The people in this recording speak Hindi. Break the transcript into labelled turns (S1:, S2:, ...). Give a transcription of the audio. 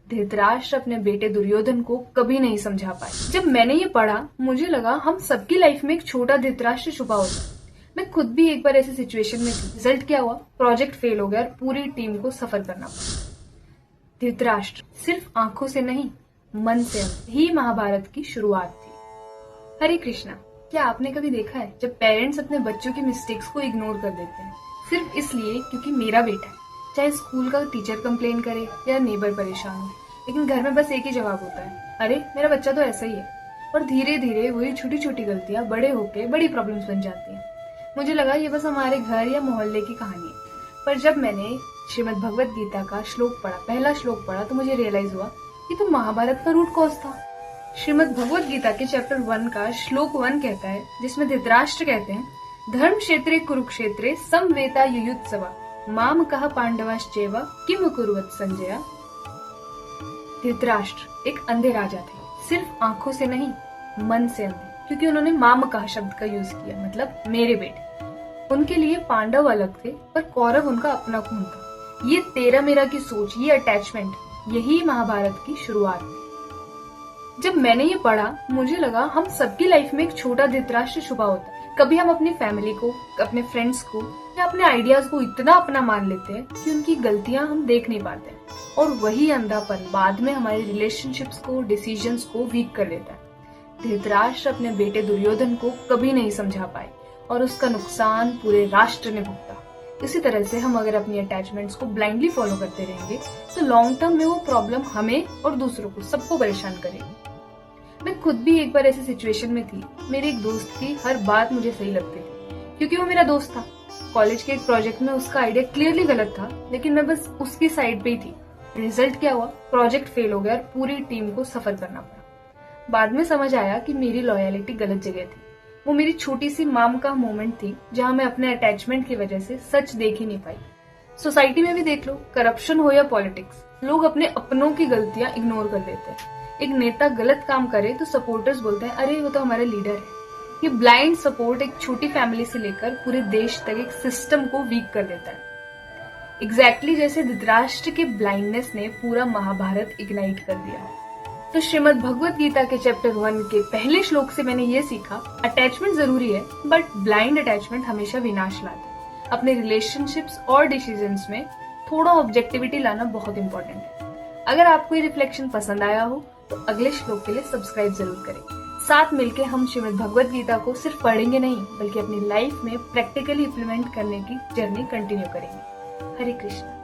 S1: धृतराष्ट्र अपने बेटे दुर्योधन को कभी नहीं समझा पाए। जब मैंने ये पढ़ा मुझे लगा हम सबकी लाइफ में एक छोटा धृतराष्ट्र छुपा होता है। मैं खुद भी एक बार ऐसी सिचुएशन में थी। रिजल्ट क्या हुआ? प्रोजेक्ट फेल हो गया और पूरी टीम को सफर करना पड़ा। धृतराष्ट्र सिर्फ आंखों से नहीं मन से ही महाभारत की शुरुआत थी। हरे कृष्णा। क्या आपने कभी देखा है जब पेरेंट्स अपने बच्चों की मिस्टेक्स को इग्नोर कर देते हैं सिर्फ इसलिए क्योंकि मेरा बेटा है, चाहे स्कूल का टीचर कंप्लेन करे या नेबर परेशान हो, लेकिन घर में बस एक ही जवाब होता है, अरे मेरा बच्चा तो ऐसा ही है। और धीरे धीरे वही छोटी छोटी गलतियां बड़े होके बड़ी प्रॉब्लम्स बन जाती हैं। मुझे लगा ये बस हमारे घर या मोहल्ले की कहानी है, पर जब मैंने श्रीमद् भगवत गीता का श्लोक पढ़ा, पहला श्लोक पढ़ा, तो मुझे रियलाइज हुआ कि तो महाभारत का रूट कॉज था। श्रीमद् भगवत गीता के चैप्टर 1 का श्लोक 1 कहता है, जिसमें धृतराष्ट्र कहते हैं, धर्म क्षेत्रे कुरुक्षेत्रे समवेता युयुत्सवा माम कह पांडवाश्चैव किम कुर्वत संजय। धृतराष्ट्र एक अंधे राजा थे, सिर्फ आंखों से नहीं मन से अंधे, क्योंकि उन्होंने माम कह शब्द का यूज किया, मतलब मेरे बेटे। उनके लिए पांडव अलग थे पर कौरव उनका अपना खून था। ये तेरा मेरा की सोच, ये अटैचमेंट, यही महाभारत की शुरुआत थी। जब मैंने ये पढ़ा मुझे लगा हम सबकी लाइफ में एक छोटा धृतराष्ट्र छुपा होता है। कभी हम अपनी फैमिली को, अपने फ्रेंड्स को या अपने आइडियाज को इतना अपना मान लेते हैं कि उनकी गलतियां हम देख नहीं पाते, और वही अंधापन बाद में हमारे रिलेशनशिप्स को, डिसीजंस को वीक कर देता है। धृतराष्ट्र अपने बेटे दुर्योधन को कभी नहीं समझा पाए और उसका नुकसान पूरे राष्ट्र ने भुगता। इसी तरह से हम अगर अपनी अटैचमेंट्स को ब्लाइंडली फॉलो करते रहेंगे तो लॉन्ग टर्म में वो प्रॉब्लम हमें और दूसरों को, सबको परेशान करेगी। मैं खुद भी एक बार ऐसी सिचुएशन में थी। मेरे एक दोस्त की हर बात मुझे सही लगती थी क्योंकि वो मेरा दोस्त था। कॉलेज के एक प्रोजेक्ट में उसका आइडिया क्लियरली गलत था, लेकिन मैं बस उसकी साइड पे ही थी। रिजल्ट क्या हुआ? प्रोजेक्ट फेल हो गया और पूरी टीम को सफर करना पड़ा। बाद में समझ आया कि मेरी लॉयलिटी गलत जगह थी। वो मेरी छोटी सी माम का मोमेंट थी जहां मैं अपने अटैचमेंट की वजह से सच देख ही नहीं पाई। सोसाइटी में भी देख लो, करप्शन हो या पॉलिटिक्स, लोग अपने अपनों की गलतियां इग्नोर कर देते हैं। एक नेता गलत काम करे तो सपोर्टर्स बोलते हैं, अरे वो तो हमारा लीडर है। ये ब्लाइंड सपोर्ट एक छोटी फैमिली से लेकर पूरे देश तक एक सिस्टम को वीक कर देता है। एग्जैक्टली जैसे धृतराष्ट्र के ब्लाइंडनेस ने पूरा महाभारत इग्नाइट कर दिया। तो श्रीमद् भगवत गीता के चैप्टर 1 के पहले श्लोक से मैंने ये सीखा, अटैचमेंट जरूरी है बट ब्लाइंड अटैचमेंट हमेशा विनाश लाता है। अपने रिलेशनशिप्स और डिसीजंस में थोड़ा ऑब्जेक्टिविटी लाना बहुत इंपॉर्टेंट है। अगर आपको ये रिफ्लेक्शन पसंद आया हो तो अगले श्लोक के लिए सब्सक्राइब जरूर करें। साथ मिलकर हम श्रीमद् भगवत गीता को सिर्फ पढ़ेंगे नहीं बल्कि अपनी लाइफ में प्रैक्टिकली इम्प्लीमेंट करने की जर्नी कंटिन्यू करेंगे। हरे कृष्ण।